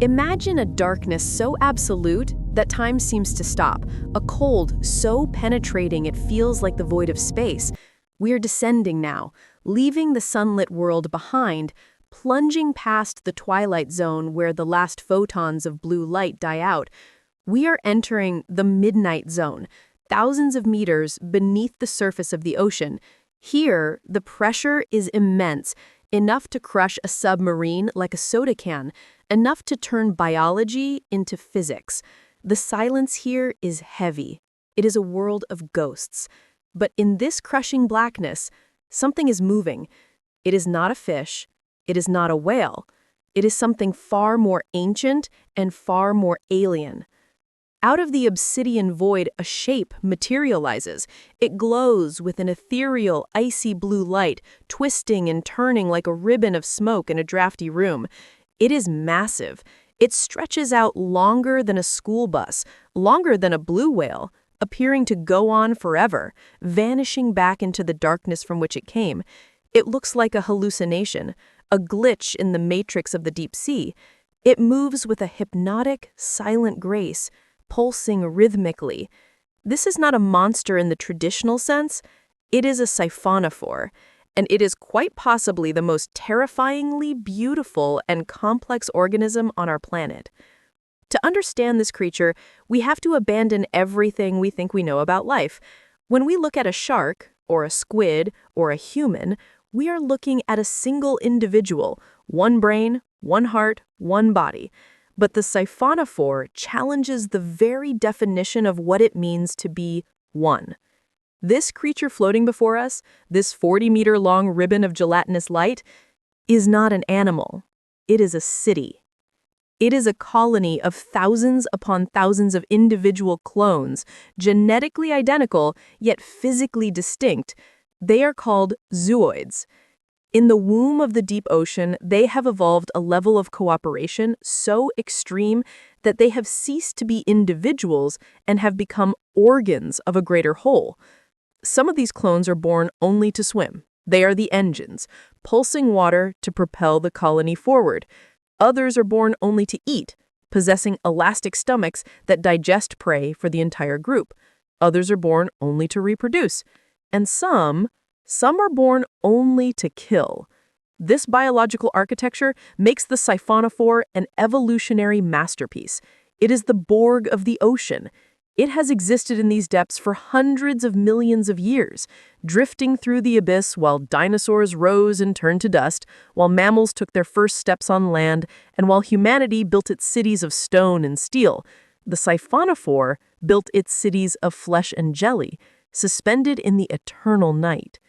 Imagine a darkness so absolute that time seems to stop, a cold so penetrating it feels like the void of space. We are descending now, leaving the sunlit world behind, plunging past the twilight zone where the last photons of blue light die out. We are entering the midnight zone, thousands of meters beneath the surface of the ocean. Here, the pressure is immense, enough to crush a submarine like a soda can, enough to turn biology into physics. The silence here is heavy. It is a world of ghosts. But in this crushing blackness, something is moving. It is not a fish. It is not a whale. It is something far more ancient and far more alien. Out of the obsidian void, a shape materializes. It glows with an ethereal, icy blue light, twisting and turning like a ribbon of smoke in a drafty room. It is massive. It stretches out longer than a school bus, longer than a blue whale, appearing to go on forever, vanishing back into the darkness from which it came. It looks like a hallucination, a glitch in the matrix of the deep sea. It moves with a hypnotic, silent grace, pulsing rhythmically. This is not a monster in the traditional sense. It is a Siphonophore, and it is quite possibly the most terrifyingly beautiful and complex organism on our planet. To understand this creature, we have to abandon everything we think we know about life. When we look at a shark, or a squid, or a human, we are looking at a single individual, one brain, one heart, one body. But the Siphonophore challenges the very definition of what it means to be one. This creature floating before us, this 40-meter-long ribbon of gelatinous light, is not an animal. It is a city. It is a colony of thousands upon thousands of individual clones, genetically identical, yet physically distinct. They are called zooids. In the womb of the deep ocean, they have evolved a level of cooperation so extreme that they have ceased to be individuals and have become organs of a greater whole. Some of these clones are born only to swim. They are the engines, pulsing water to propel the colony forward. Others are born only to eat, possessing elastic stomachs that digest prey for the entire group. Others are born only to reproduce. And some are born only to kill. This biological architecture makes the Siphonophore an evolutionary masterpiece. It is the Borg of the ocean. It has existed in these depths for hundreds of millions of years, drifting through the abyss while dinosaurs rose and turned to dust, while mammals took their first steps on land, and while humanity built its cities of stone and steel. The Siphonophore built its cities of flesh and jelly, suspended in the eternal night.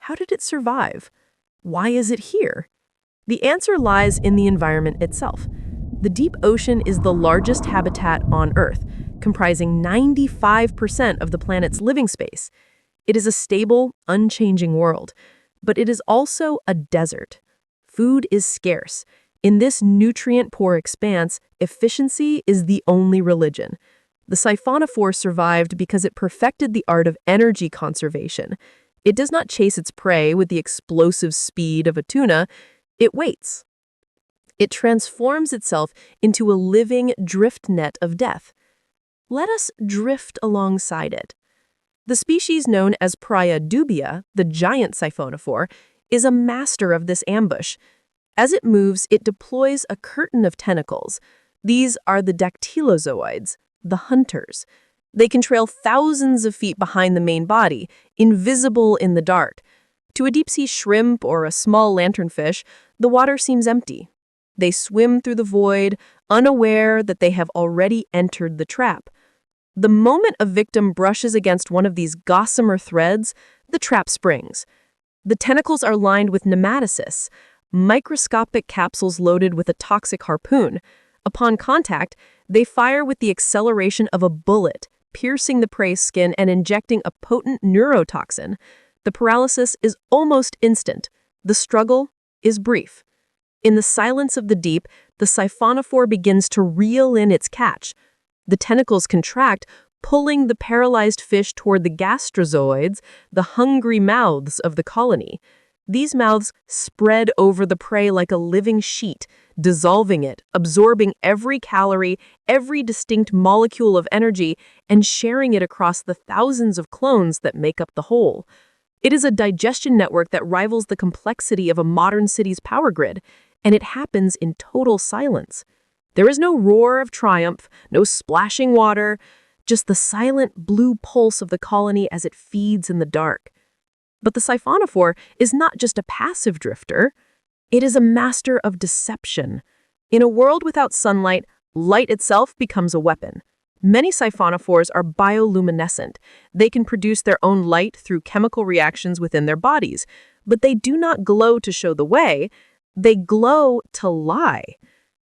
How did it survive? Why is it here? The answer lies in the environment itself. The deep ocean is the largest habitat on Earth, comprising 95% of the planet's living space. It is a stable, unchanging world, but it is also a desert. Food is scarce. In this nutrient-poor expanse, efficiency is the only religion. The Siphonophore survived because it perfected the art of energy conservation. It does not chase its prey with the explosive speed of a tuna. It waits. It transforms itself into a living drift net of death. Let us drift alongside it. The species known as Praia dubia, the giant Siphonophore, is a master of this ambush. As it moves, it deploys a curtain of tentacles. These are the dactylozoids, the hunters. They can trail thousands of feet behind the main body, invisible in the dark. To a deep-sea shrimp or a small lanternfish, the water seems empty. They swim through the void, unaware that they have already entered the trap. The moment a victim brushes against one of these gossamer threads, the trap springs. The tentacles are lined with nematocysts, microscopic capsules loaded with a toxic harpoon. Upon contact, they fire with the acceleration of a bullet, piercing the prey's skin and injecting a potent neurotoxin. The paralysis is almost instant. The struggle is brief. In the silence of the deep, the Siphonophore begins to reel in its catch. The tentacles contract, pulling the paralyzed fish toward the gastrozoids, the hungry mouths of the colony. These mouths spread over the prey like a living sheet, dissolving it, absorbing every calorie, every distinct molecule of energy, and sharing it across the thousands of clones that make up the whole. It is a digestion network that rivals the complexity of a modern city's power grid, and it happens in total silence. There is no roar of triumph, no splashing water, just the silent blue pulse of the colony as it feeds in the dark. But the Siphonophore is not just a passive drifter. It is a master of deception. In a world without sunlight, light itself becomes a weapon. Many Siphonophores are bioluminescent. They can produce their own light through chemical reactions within their bodies, but they do not glow to show the way. They glow to lie.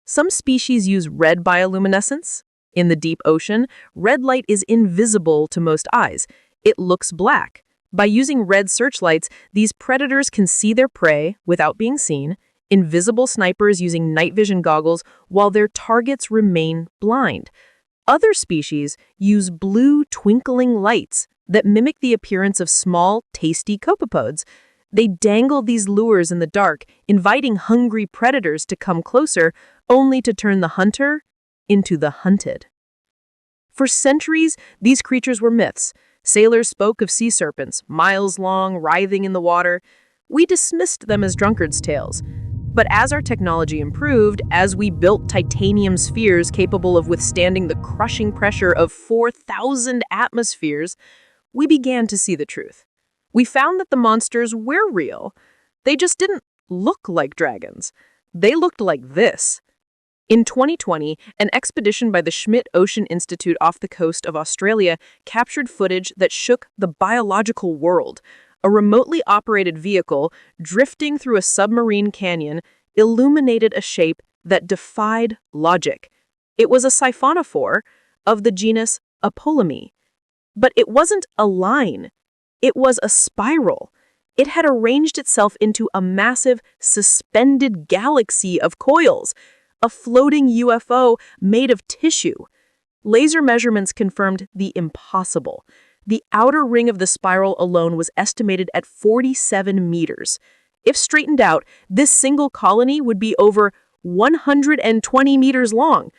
Some species use red bioluminescence. In the deep ocean, red light is invisible to most eyes. It looks black. By using red searchlights, these predators can see their prey without being seen, invisible snipers using night vision goggles while their targets remain blind. Other species use blue twinkling lights that mimic the appearance of small, tasty copepods. They dangle these lures in the dark, inviting hungry predators to come closer, only to turn the hunter into the hunted. For centuries, these creatures were myths. Sailors spoke of sea serpents, miles long, writhing in the water. We dismissed them as drunkards' tales. But as our technology improved, as we built titanium spheres capable of withstanding the crushing pressure of 4,000 atmospheres, we began to see the truth. We found that the monsters were real. They just didn't look like dragons. They looked like this. In 2020, an expedition by the Schmidt Ocean Institute off the coast of Australia captured footage that shook the biological world. A remotely operated vehicle, drifting through a submarine canyon, illuminated a shape that defied logic. It was a Siphonophore of the genus Apolemia. But it wasn't a line. It was a spiral. It had arranged itself into a massive, suspended galaxy of coils, a floating UFO made of tissue. Laser measurements confirmed the impossible. The outer ring of the spiral alone was estimated at 47 meters. If straightened out, this single colony would be over 120 meters long.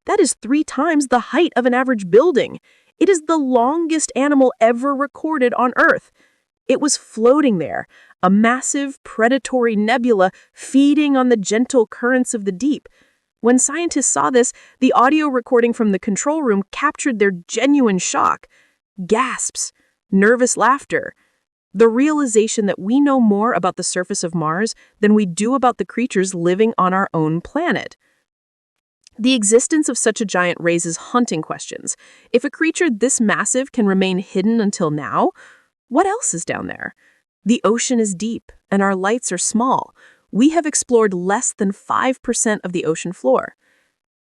That is 3 times the height of an average building. It is the longest animal ever recorded on Earth. It was floating there, a massive predatory nebula feeding on the gentle currents of the deep. When scientists saw this, the audio recording from the control room captured their genuine shock. Gasps, nervous laughter. The realization that we know more about the surface of Mars than we do about the creatures living on our own planet. The existence of such a giant raises haunting questions. If a creature this massive can remain hidden until now, what else is down there? The ocean is deep, and our lights are small. We have explored less than 5% of the ocean floor.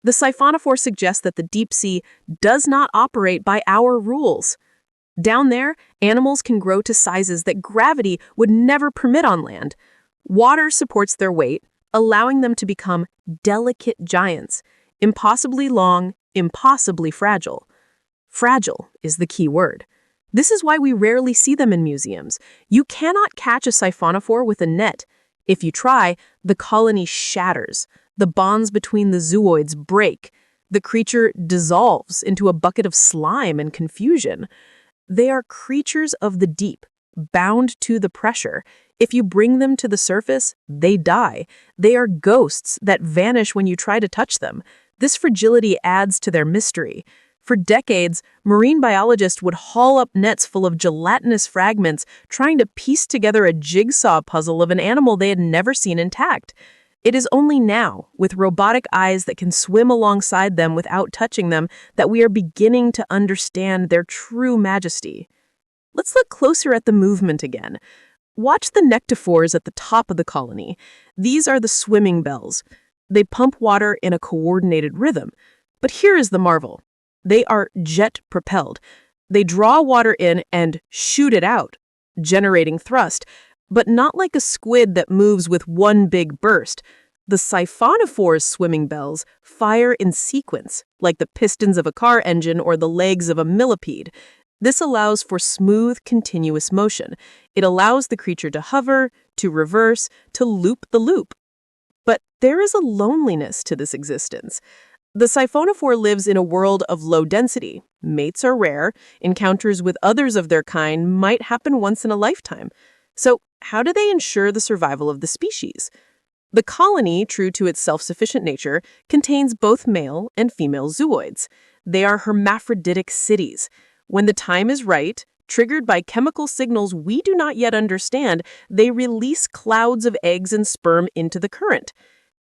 The Siphonophore suggests that the deep sea does not operate by our rules. Down there, animals can grow to sizes that gravity would never permit on land. Water supports their weight, allowing them to become delicate giants, impossibly long, impossibly fragile. Fragile is the key word. This is why we rarely see them in museums. You cannot catch a Siphonophore with a net. If you try, the colony shatters. The bonds between the zooids break. The creature dissolves into a bucket of slime and confusion. They are creatures of the deep, bound to the pressure. If you bring them to the surface, they die. They are ghosts that vanish when you try to touch them. This fragility adds to their mystery. For decades, marine biologists would haul up nets full of gelatinous fragments, trying to piece together a jigsaw puzzle of an animal they had never seen intact. It is only now, with robotic eyes that can swim alongside them without touching them, that we are beginning to understand their true majesty. Let's look closer at the movement again. Watch the nectophores at the top of the colony. These are the swimming bells. They pump water in a coordinated rhythm. But here is the marvel. They are jet-propelled. They draw water in and shoot it out, generating thrust, but not like a squid that moves with one big burst. The Siphonophore's swimming bells fire in sequence, like the pistons of a car engine or the legs of a millipede. This allows for smooth, continuous motion. It allows the creature to hover, to reverse, to loop the loop. But there is a loneliness to this existence. The Siphonophore lives in a world of low density. Mates are rare. Encounters with others of their kind might happen once in a lifetime. So, how do they ensure the survival of the species? The colony, true to its self-sufficient nature, contains both male and female zooids. They are hermaphroditic cities. When the time is right, triggered by chemical signals we do not yet understand, they release clouds of eggs and sperm into the current.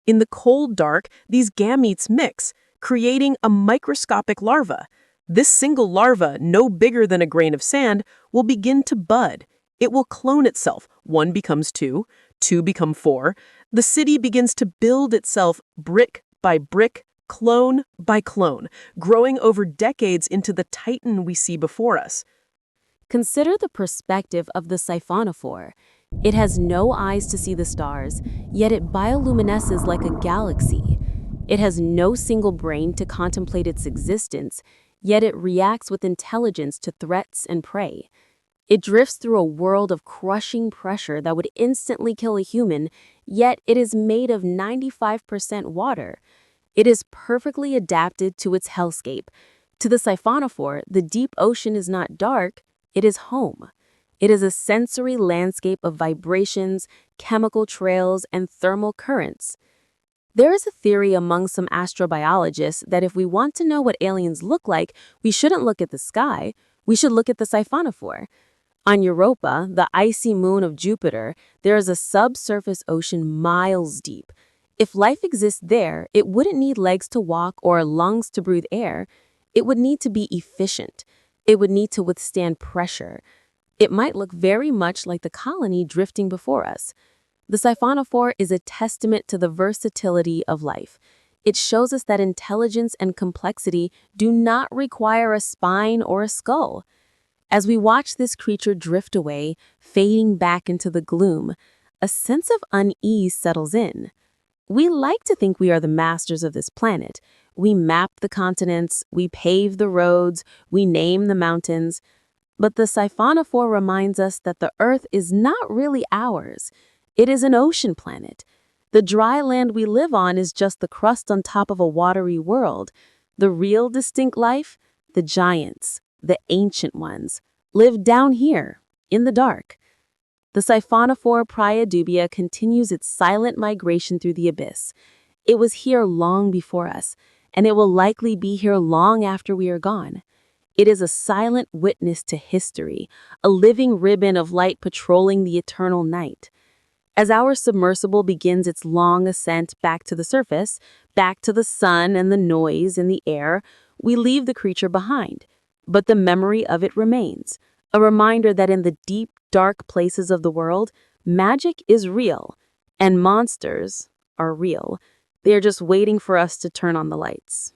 In the cold dark, these gametes mix, creating a microscopic larva. This single larva, no bigger than a grain of sand, will begin to bud. It will clone itself. 1 becomes 2, 2 become 4. The city begins to build itself brick by brick, clone by clone, growing over decades into the titan we see before us. Consider the perspective of the Siphonophore. It has no eyes to see the stars, yet it bioluminesces like a galaxy. It has no single brain to contemplate its existence, yet it reacts with intelligence to threats and prey. It drifts through a world of crushing pressure that would instantly kill a human, yet it is made of 95% water. It is perfectly adapted to its hellscape. To the Siphonophore, the deep ocean is not dark, it is home. It is a sensory landscape of vibrations, chemical trails, and thermal currents. There is a theory among some astrobiologists that if we want to know what aliens look like, we shouldn't look at the sky, we should look at the Siphonophore. On Europa, the icy moon of Jupiter, there is a subsurface ocean miles deep. If life exists there, it wouldn't need legs to walk or lungs to breathe air. It would need to be efficient. It would need to withstand pressure. It might look very much like the colony drifting before us. The Siphonophore is a testament to the versatility of life. It shows us that intelligence and complexity do not require a spine or a skull. As we watch this creature drift away, fading back into the gloom, a sense of unease settles in. We like to think we are the masters of this planet. We map the continents, we pave the roads, we name the mountains. But the Siphonophore reminds us that the Earth is not really ours. It is an ocean planet. The dry land we live on is just the crust on top of a watery world. The real distinct life, the giants, the ancient ones, live down here, in the dark. The Siphonophore Dubia continues its silent migration through the abyss. It was here long before us, and it will likely be here long after we are gone. It is a silent witness to history, a living ribbon of light patrolling the eternal night. As our submersible begins its long ascent back to the surface, back to the sun and the noise in the air, we leave the creature behind. But the memory of it remains, a reminder that in the deep, dark places of the world, magic is real, and monsters are real. They are just waiting for us to turn on the lights.